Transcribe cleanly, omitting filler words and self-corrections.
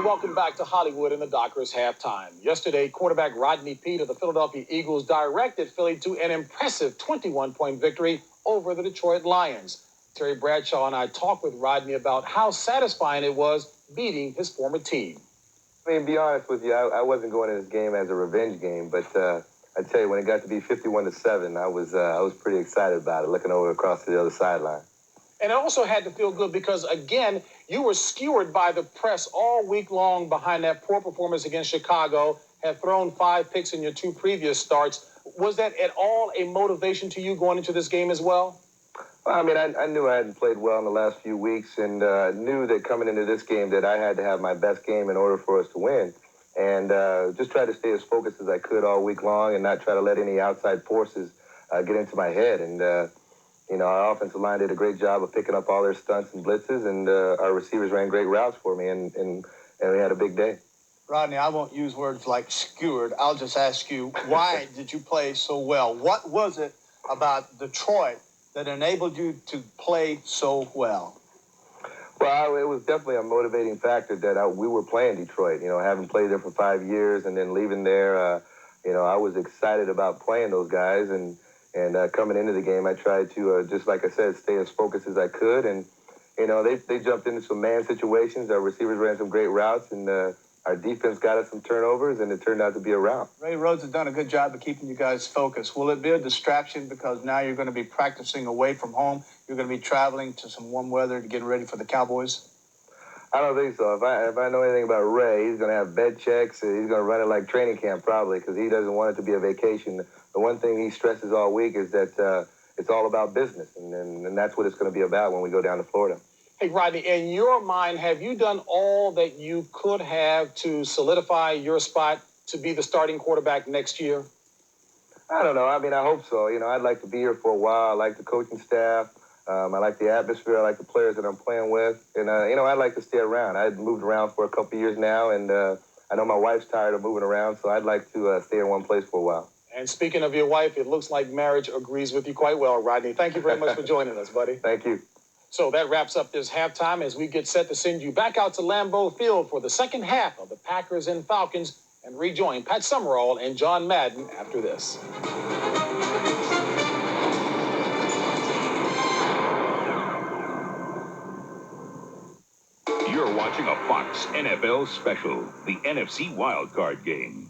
welcome back to Hollywood in the Dockers halftime. Yesterday, quarterback Rodney Peete of the Philadelphia Eagles directed Philly to an impressive 21-point victory over the Detroit Lions. Terry Bradshaw and I talked with Rodney about how satisfying it was beating his former team. I mean, to be honest with you, I wasn't going in this game as a revenge game, but I tell you, when it got to be 51-7, I was pretty excited about it, looking over across to the other sideline. And it also had to feel good because, again, you were skewered by the press all week long behind that poor performance against Chicago, had thrown 5 picks in your 2 previous starts. Was that at all a motivation to you going into this game as well? Well, I mean, I knew I hadn't played well in the last few weeks, and knew that coming into this game that I had to have my best game in order for us to win. And just tried to stay as focused as I could all week long and not try to let any outside forces get into my head. And you know, our offensive line did a great job of picking up all their stunts and blitzes, and our receivers ran great routes for me, and we had a big day. Rodney, I won't use words like skewered. I'll just ask you, why did you play so well? What was it about Detroit that enabled you to play so well? Well, it was definitely a motivating factor that we were playing Detroit. You know, having played there for 5 years and then leaving there, you know, I was excited about playing those guys, and coming into the game, I tried to, just like I said, stay as focused as I could. And, you know, they jumped into some man situations. Our receivers ran some great routes, and our defense got us some turnovers, and it turned out to be a rout. Ray Rhodes has done a good job of keeping you guys focused. Will it be a distraction because now you're going to be practicing away from home? You're going to be traveling to some warm weather to get ready for the Cowboys? I don't think so. If I know anything about Ray, he's going to have bed checks. He's going to run it like training camp probably, because he doesn't want it to be a vacation. The one thing he stresses all week is that it's all about business, and that's what it's going to be about when we go down to Florida. Hey, Rodney, in your mind, have you done all that you could have to solidify your spot to be the starting quarterback next year? I don't know. I mean, I hope so. You know, I'd like to be here for a while. I like the coaching staff. I like the atmosphere. I like the players that I'm playing with. And, you know, I'd like to stay around. I've moved around for a couple of years now, and I know my wife's tired of moving around, so I'd like to stay in one place for a while. And speaking of your wife, it looks like marriage agrees with you quite well, Rodney. Thank you very much for joining us, buddy. Thank you. So that wraps up this halftime as we get set to send you back out to Lambeau Field for the second half of the Packers and Falcons and rejoin Pat Summerall and John Madden after this. You're watching a Fox NFL special, the NFC Wildcard Game.